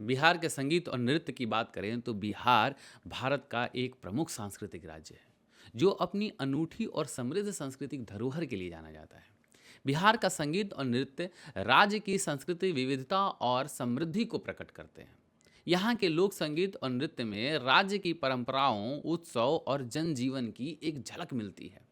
बिहार के संगीत और नृत्य की बात करें तो बिहार भारत का एक प्रमुख सांस्कृतिक राज्य है जो अपनी अनूठी और समृद्ध सांस्कृतिक धरोहर के लिए जाना जाता है। बिहार का संगीत और नृत्य राज्य की सांस्कृतिक विविधता और समृद्धि को प्रकट करते हैं। यहाँ के लोक संगीत और नृत्य में राज्य की परंपराओं, उत्सव और जनजीवन की एक झलक मिलती है।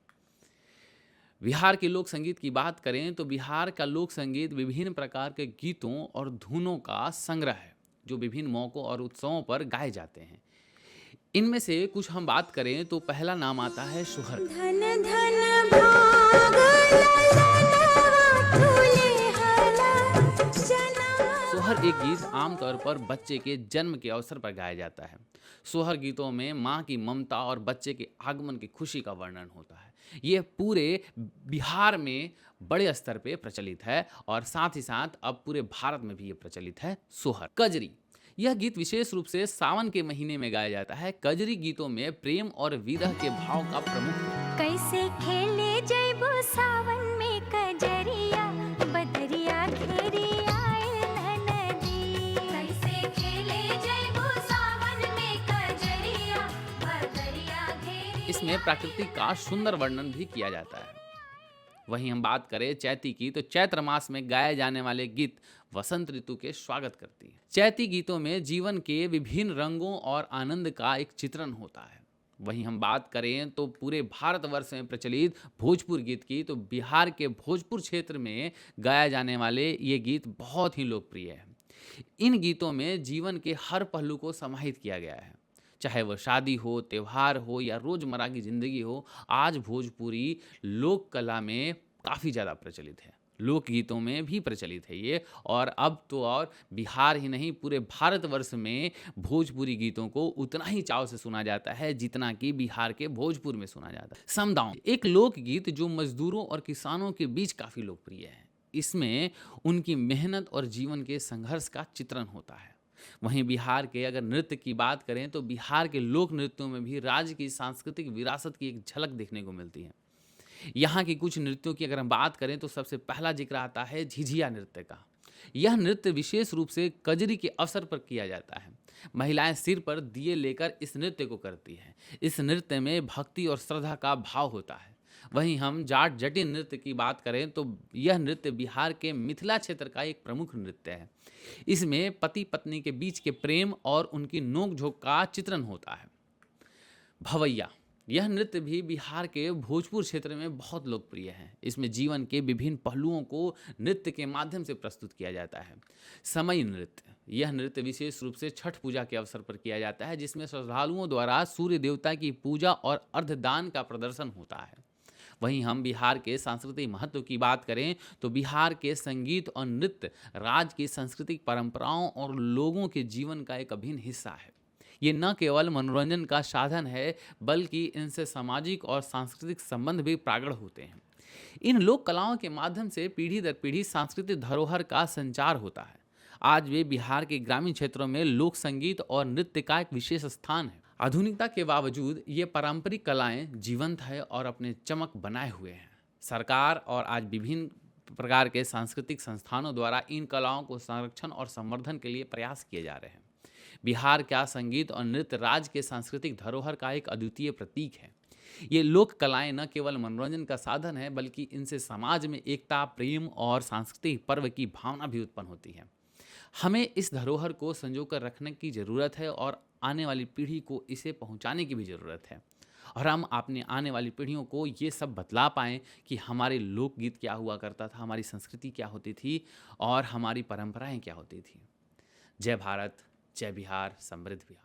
बिहार के लोक संगीत की बात करें तो बिहार का लोक संगीत विभिन्न प्रकार के गीतों और धुनों का संग्रह है जो विभिन्न मौकों और उत्सवों पर गाए जाते हैं। इनमें से कुछ हम बात करें तो पहला नाम आता है सोहर का। धन धन भाग ललनवा फूले हला चना। सोहर एक गीत आमतौर पर बच्चे के जन्म के अवसर पर गाया जाता है। सोहर गीतों में माँ की ममता और बच्चे के आगमन की खुशी का वर्णन होता है। ये पूरे बिहार में बड़े स्तर पे प्रचलित है और साथ ही साथ अब पूरे भारत में भी ये प्रचलित है। सोहर कजरी यह गीत विशेष रूप से सावन के महीने में गाया जाता है। कजरी गीतों में प्रेम और विरह के भाव का प्रमुख। कैसे खेले जैबो सावन में कजरिया बदरिया घेरी आए नदी। कैसे खेले जैबो सावन में कजरिया बदरिया घेरी। इसमें प्रकृति का सुंदर वर्णन भी किया जाता है। वहीं हम बात करें चैती की तो चैत्र मास में गाए जाने वाले गीत वसंत ऋतु के स्वागत करती है। चैती गीतों में जीवन के विभिन्न रंगों और आनंद का एक चित्रण होता है। वहीं हम बात करें तो पूरे भारतवर्ष में प्रचलित भोजपुर गीत की तो बिहार के भोजपुर क्षेत्र में गाया जाने वाले ये गीत बहुत ही लोकप्रिय है। इन गीतों में जीवन के हर पहलू को समाहित किया गया है, चाहे वह शादी हो, त्यौहार हो या रोजमर्रा की जिंदगी हो। आज भोजपुरी लोक कला में काफ़ी ज़्यादा प्रचलित है, लोकगीतों में भी प्रचलित है ये। और अब तो और बिहार ही नहीं पूरे भारतवर्ष में भोजपुरी गीतों को उतना ही चाव से सुना जाता है जितना कि बिहार के भोजपुर में सुना जाता है। समदाउन एक लोकगीत जो मजदूरों और किसानों के बीच काफ़ी लोकप्रिय है। इसमें उनकी मेहनत और जीवन के संघर्ष का चित्रण होता है। वहीं बिहार के अगर नृत्य की बात करें तो बिहार के लोक नृत्यों में भी राज्य की सांस्कृतिक विरासत की एक झलक देखने को मिलती है। यहाँ की कुछ नृत्यों की अगर हम बात करें तो सबसे पहला जिक्र आता है झिझिया नृत्य का। यह नृत्य विशेष रूप से कजरी के अवसर पर किया जाता है। महिलाएं सिर पर दिए लेकर इस नृत्य को करती हैं। इस नृत्य में भक्ति और श्रद्धा का भाव होता है। वहीं हम जाट जटिन नृत्य की बात करें तो यह नृत्य बिहार के मिथिला क्षेत्र का एक प्रमुख नृत्य है। इसमें पति पत्नी के बीच के प्रेम और उनकी नोकझोंक का चित्रण होता है। भवैया यह नृत्य भी बिहार के भोजपुर क्षेत्र में बहुत लोकप्रिय है। इसमें जीवन के विभिन्न पहलुओं को नृत्य के माध्यम से प्रस्तुत किया जाता है। समई नृत्य यह नृत्य विशेष रूप से छठ पूजा के अवसर पर किया जाता है, जिसमें श्रद्धालुओं द्वारा सूर्य देवता की पूजा और अर्धदान का प्रदर्शन होता है। वहीं हम बिहार के सांस्कृतिक महत्व की बात करें तो बिहार के संगीत और नृत्य राज्य की सांस्कृतिक परंपराओं और लोगों के जीवन का एक अभिन्न हिस्सा है। ये न केवल मनोरंजन का साधन है बल्कि इनसे सामाजिक और सांस्कृतिक संबंध भी प्रगाढ़ होते हैं। इन लोक कलाओं के माध्यम से पीढ़ी दर पीढ़ी सांस्कृतिक धरोहर का संचार होता है। आज वे बिहार के ग्रामीण क्षेत्रों में लोक संगीत और नृत्य का एक विशेष स्थान है। आधुनिकता के बावजूद ये पारंपरिक कलाएं जीवंत है और अपने चमक बनाए हुए हैं। सरकार और आज विभिन्न प्रकार के सांस्कृतिक संस्थानों द्वारा इन कलाओं को संरक्षण और संवर्धन के लिए प्रयास किए जा रहे हैं। बिहार का संगीत और नृत्य राज्य के सांस्कृतिक धरोहर का एक अद्वितीय प्रतीक है। ये लोक कलाएं न केवल मनोरंजन का साधन है बल्कि इनसे समाज में एकता, प्रेम और सांस्कृतिक पर्व की भावना भी उत्पन्न होती है। हमें इस धरोहर को संजोकर रखने की ज़रूरत है और आने वाली पीढ़ी को इसे पहुंचाने की भी ज़रूरत है। और हम अपने आने वाली पीढ़ियों को ये सब बतला पाएँ कि हमारे लोकगीत क्या हुआ करता था, हमारी संस्कृति क्या होती थी और हमारी परंपराएं क्या होती थी। जय भारत, जय बिहार, समृद्ध बिहार।